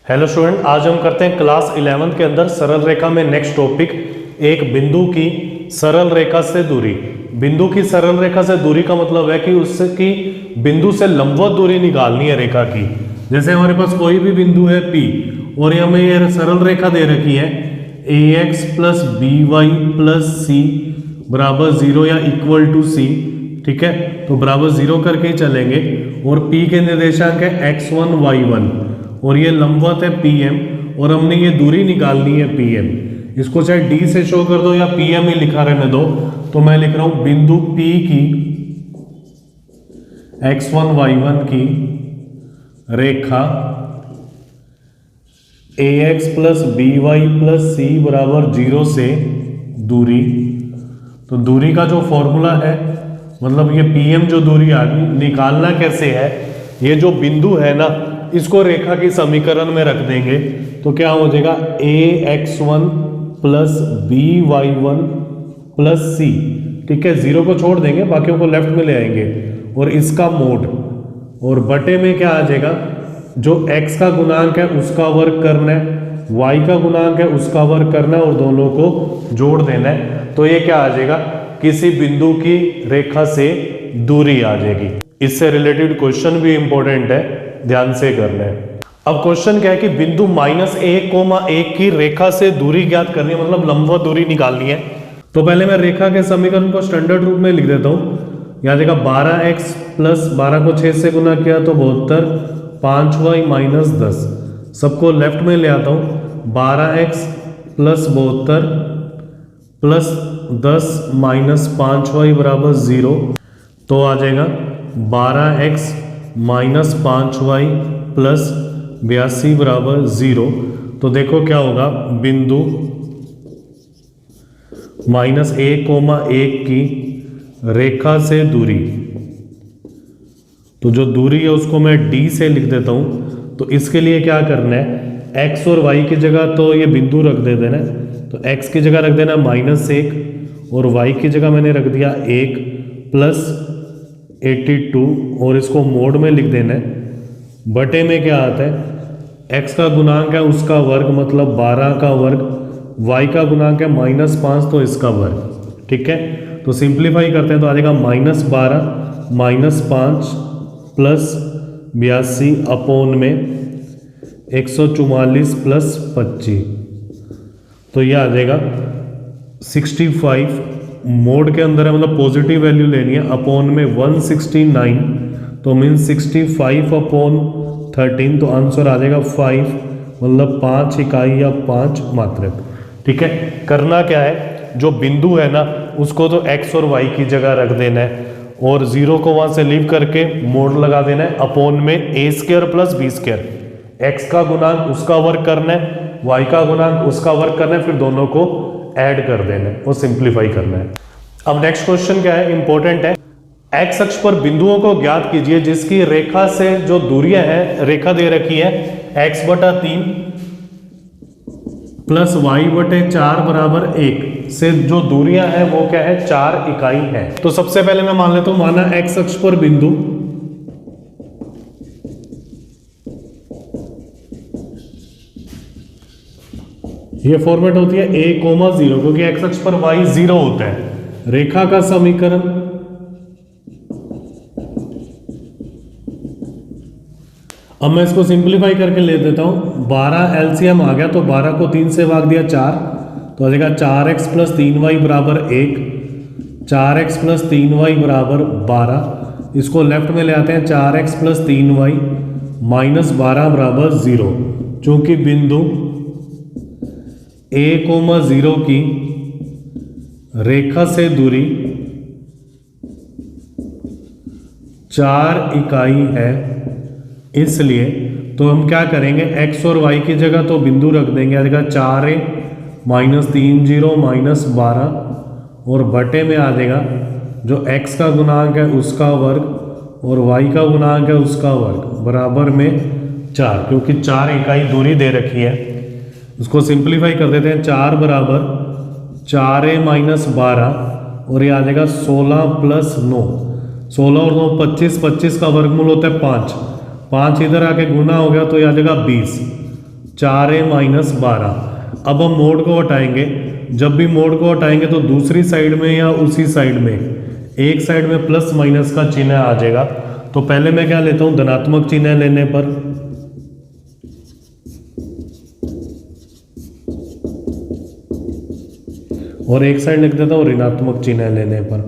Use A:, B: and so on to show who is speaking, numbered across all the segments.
A: Hello student, आज हम करते हैं क्लास 11 के अंदर सरल रेखा में नेक्स्ट टॉपिक एक बिंदु की सरल रेखा से दूरी। बिंदु की सरल रेखा से दूरी का मतलब है कि उसकी बिंदु से लंबवत दूरी निकालनी है रेखा की। जैसे हमारे पास कोई भी बिंदु है P और हमें ये सरल रेखा दे रखी है ax plus b y plus c बराबर 0 या इक्वल टू सी। ठीक है, तो बराबर 0 करके ही चलेंगे और P के निर्देशांक है x1 y1 और ये लंबवत है PM और हमने ये दूरी निकालनी है PM। इसको चाहे D से शो कर दो या PM ही लिखा रहने दो, तो मैं लिख रहा हूं बिंदु P की x1 y1 की रेखा ax plus b y plus c बराबर 0 से दूरी। तो दूरी का जो फॉर्मूला है, मतलब ये PM जो दूरी आ गई, निकालना कैसे है, ये जो बिंदु है ना इसको रेखा की समीकरण में रख देंगे तो क्या हो जाएगा ax1 प्लस बी वाई1 प्लस सी। ठीक है, 0 को छोड़ देंगे, बाकियों को लेफ्ट में ले आएंगे और इसका मोड और बटे में क्या आ जाएगा, जो x का गुणांक है उसका वर्ग करना है, y का गुणांक है उसका वर्ग करना है और दोनों को जोड़ देना है। तो ये क्या आ जाएगा, किसी बिंदु की रेखा से दूरी आ जाएगी। इससे रिलेटेड क्वेश्चन भी इंपॉर्टेंट है, ध्यान से करना है। अब क्वेश्चन क्या है कि बिंदु -1,1 की रेखा से दूरी ज्ञात करनी है, मतलब लंबवत दूरी निकालनी है। तो पहले मैं रेखा के समीकरण को स्टैंडर्ड रूप में लिख देता हूं। यहां देखा 12x प्लस 12 को 6 से गुना किया तो 72, 5y माइनस 10। सबको लेफ्ट में ले आता हूं। 12x plus 72 plus 10 minus 5y बराबर 0। तो आ जाएगा 12x माइनस 5y प्लस 82 बराबर 0। तो देखो क्या होगा, बिंदु -1,1 की रेखा से दूरी। तो जो दूरी है उसको मैं d से लिख देता हूं। तो इसके लिए क्या करना है, x और y की जगह तो ये बिंदु रख दे देना। तो x की जगह रख देना -1 और y की जगह मैंने रख दिया 1 प्लस 82 और इसको मोड में लिख देना है। बटे में क्या आता है, x का गुणांक है उसका वर्ग मतलब 12 का वर्ग, y का गुणांक है -5 तो इसका वर्ग। ठीक है, तो सिंप्लीफाई करते हैं तो आ जाएगा -12 माइनस 5 प्लस 82 अपोन में 144 प्लस 25। तो यह आ जाएगा 65 मोड के अंदर है, मतलब पॉजिटिव वैल्यू लेनी है, अपोन में 169 तो मीन्स 65 अपोन 13। तो आंसर आ जाएगा 5, मतलब 5 इकाई या 5 मात्रक। ठीक है, करना क्या है, जो बिंदु है ना उसको तो x और y की जगह रख देना है और 0 को वहां से लीव करके मोड लगा देना है, अपोन में a² प्लस b²। x का गुणांक उसका वर्ग करना है, y का गुणांक उसका वर्ग करना है, फिर दोनों को ऐड कर देना है और सिंप्लीफाई करना है। अब नेक्स्ट क्वेश्चन क्या है, इंपॉर्टेंट है। एक्स अक्ष पर बिंदुओं को ज्ञात कीजिए जिसकी रेखा से जो दूरियां हैं, रेखा दे रखी है x/3 प्लस y/4 बराबर 1 से जो दूरियां हैं वो क्या है, 4 इकाई है। तो सबसे पहले मैं मान लेता हूं, माना एक्स अक्ष पर बिंदु ये फॉर्मेट होती है a,0 क्योंकि एक्स अक्ष पर y 0 होता है। रेखा का समीकरण अब मैं इसको सिंप्लीफाई करके ले देता हूं। 12 एलसीएम आ गया तो 12 को 3 से भाग दिया 4, तो आ जाएगा 4x प्लस 3y बराबर 1, 4x प्लस 3y बराबर 12। इसको लेफ्ट में ले आते हैं, 4x प्लस 3y माइनस 12 बराबर 0। चूंकि बिंदु a,0 की रेखा से दूरी 4 इकाई है, इसलिए तो हम क्या करेंगे, x और y की जगह तो बिंदु रख देंगे, आ जाएगा 4a माइनस 30 माइनस 12 और बटे में आ जाएगा जो x का गुणांक है उसका वर्ग और y का गुणांक है उसका वर्ग बराबर में 4, क्योंकि 4 इकाई दूरी दे रखी है। उसको सिंप्लीफाई कर देते हैं, 4 बराबर 4a माइनस 12 और ये आ जाएगा 16 प्लस 9, 16 और 9 25, 25 का वर्गमूल होता है 5, 5 इधर आके गुना हो गया तो ये आ जाएगा 20, 4a माइनस 12। अब हम मोड को हटाएंगे, जब भी मोड को हटाएंगे तो दूसरी साइड में या उसी साइड में एक साइड में प्लस माइनस का चिन्ह आ जाएगा। तो पहले मैं क्या लेता हूं, धनात्मक चिन्ह लेने पर और एक साइड लिख देता हूं ऋणात्मक चिन्ह लेने पर।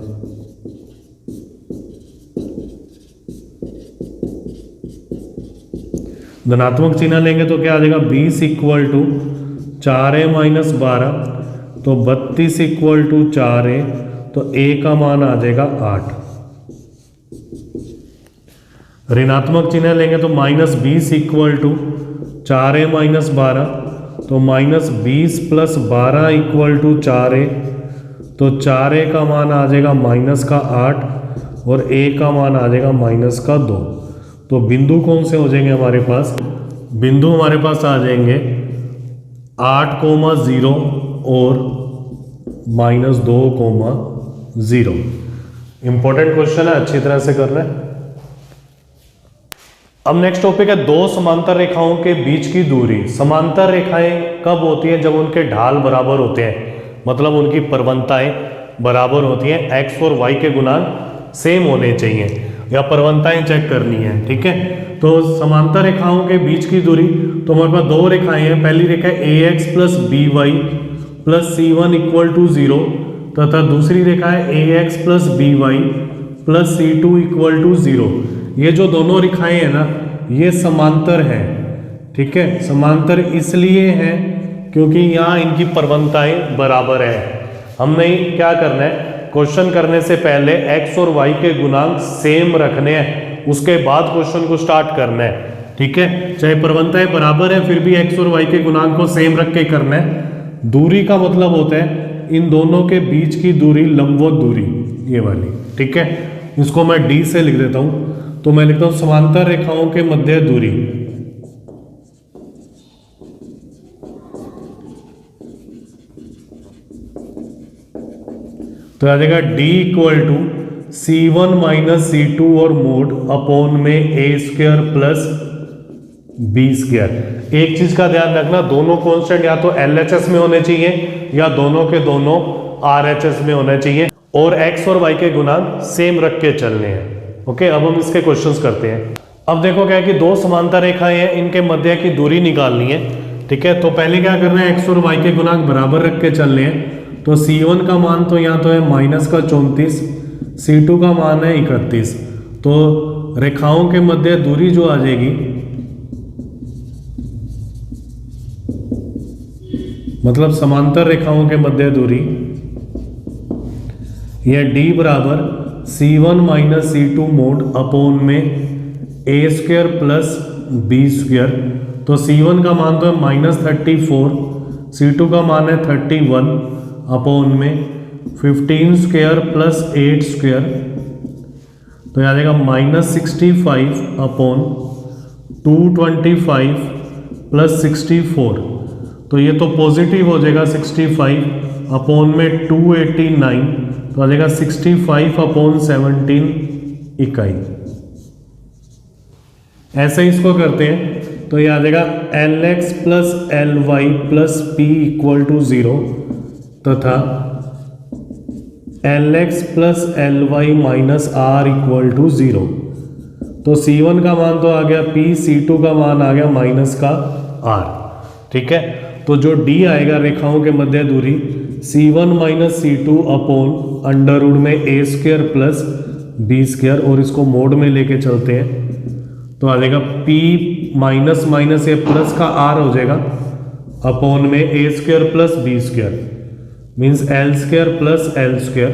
A: धनात्मक चिन्ह लेंगे तो क्या आ जाएगा, 20 इक्वल टू 4a माइनस 12, तो 32 इक्वल टू 4a, तो a का मान आ जाएगा 8। ऋणात्मक चिन्ह लेंगे तो -20 इक्वल टू 4a माइनस 12, तो -20 प्लस 12 इक्वल टू 4a, तो 4a का मान आ जाएगा माइनस का 8 और a का मान आ जाएगा माइनस का 2। तो बिंदु कौन से हो जाएंगे हमारे पास, बिंदु हमारे पास आ जाएंगे 8,0 और -2,0। इंपॉर्टेंट क्वेश्चन है, अच्छी तरह से करना है। अब नेक्स्ट टॉपिक है दो समांतर रेखाओं के बीच की दूरी। समांतर रेखाएं कब होती हैं, जब उनके ढाल बराबर होते हैं, मतलब उनकी प्रवणताएं बराबर होती हैं। x और y के गुणांक सेम होने चाहिए या प्रवणताएं चेक करनी है, ठीक है। तो समांतर रेखाओं के बीच की दूरी, तो हमारे पास दो रेखाएं हैं। पहली रेखा ax plus by plus c1 equal to 0 तथा दूसरी रेखा है ax plus by plus c2 equal to 0। ये जो दोनों रेखाएं हैं ना, ये समांतर हैं, ठीक है। समांतर इसलिए हैं क्योंकि यहाँ इनकी प्रवणताएं बराबर है। हमने क्या करना है, क्वेश्चन करने से पहले x और y के गुणांक सेम रखने हैं, उसके बाद क्वेश्चन को स्टार्ट करना है, ठीक है। चाहे प्रवणताएं बराबर है फिर भी x और y के गुणांक को सेम रख के करना है। दूरी का मतलब होता है इन दोनों के बीच की दूरी, लंबवत दूरी, ये वाली, ठीक है। इसको मैं d से लिख देता हूं। तो मैं लिखता हूं समांतर रेखाओं के मध्य दूरी, तो आ जाएगा d equal to c1 minus c2 और मोड अपॉन में a² प्लस b²। एक चीज का ध्यान रखना, दोनों कांस्टेंट या तो LHS में होने चाहिए या दोनों के दोनों RHS में होने चाहिए, और x और y के गुणांक सेम रख के चलने हैं। ओके, अब हम इसके क्वेश्चंस करते हैं। अब देखो क्या है कि दो समांतर रेखाएं हैं, इनके मध्य की दूरी निकालनी है, ठीक है। तो पहले क्या करना है, x और y के गुणांक बराबर रख के चलने हैं। तो c1 का मान तो यहाँ तो है माइनस का 34, c2 का मान है 31। तो रेखाओं के मध्य दूरी जो आ जाएगी, मतलब समांतर रेखाओं के मध्य दूरी, यह d बराबर c1 minus c2 mode upon में a² प्लस b²। तो c1 का मान तो है -34, c2 का मान है 31 अपॉन में 15² प्लस 8²। तो यहाँ देगा -65 अपॉन 225 प्लस 64। तो ये तो पॉजिटिव हो जाएगा 65 अपॉन में 289, तो आ जाएगा 65 अपॉन 17 इकाई। ऐसे इसको करते हैं तो ये आ जाएगा Lx plus Ly plus p equal to 0 तथा Lx plus Ly minus r equal to 0। तो c1 का मान तो आ गया p, c2 का मान आ गया माइनस का r, ठीक है। तो जो d आएगा रेखाओं के मध्य दूरी, c1 minus c2 upon under root में a² प्लस b², और इसको मोड में लेके चलते हैं तो आ जाएगा p माइनस माइनस ये प्लस का r हो जाएगा अपॉन में a² plus b², means l² plus l²,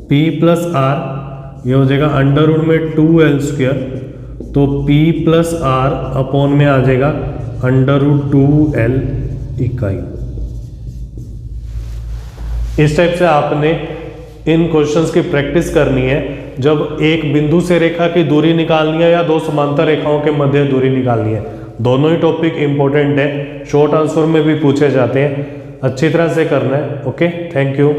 A: p plus r, ये हो जाएगा अंडर रूट में 2l², तो p प्लस r अपॉन में आ जाएगा अंडर रूट 2l इकाई। इस टाइप से आपने इन क्वेश्चंस की प्रैक्टिस करनी है जब एक बिंदु से रेखा की दूरी निकालनी है या दो समांतर रेखाओं के मध्य दूरी निकालनी है। दोनों ही टॉपिक इंपॉर्टेंट है, शॉर्ट आंसर में भी पूछे जाते हैं, अच्छी तरह से करना है। Okay, thank you.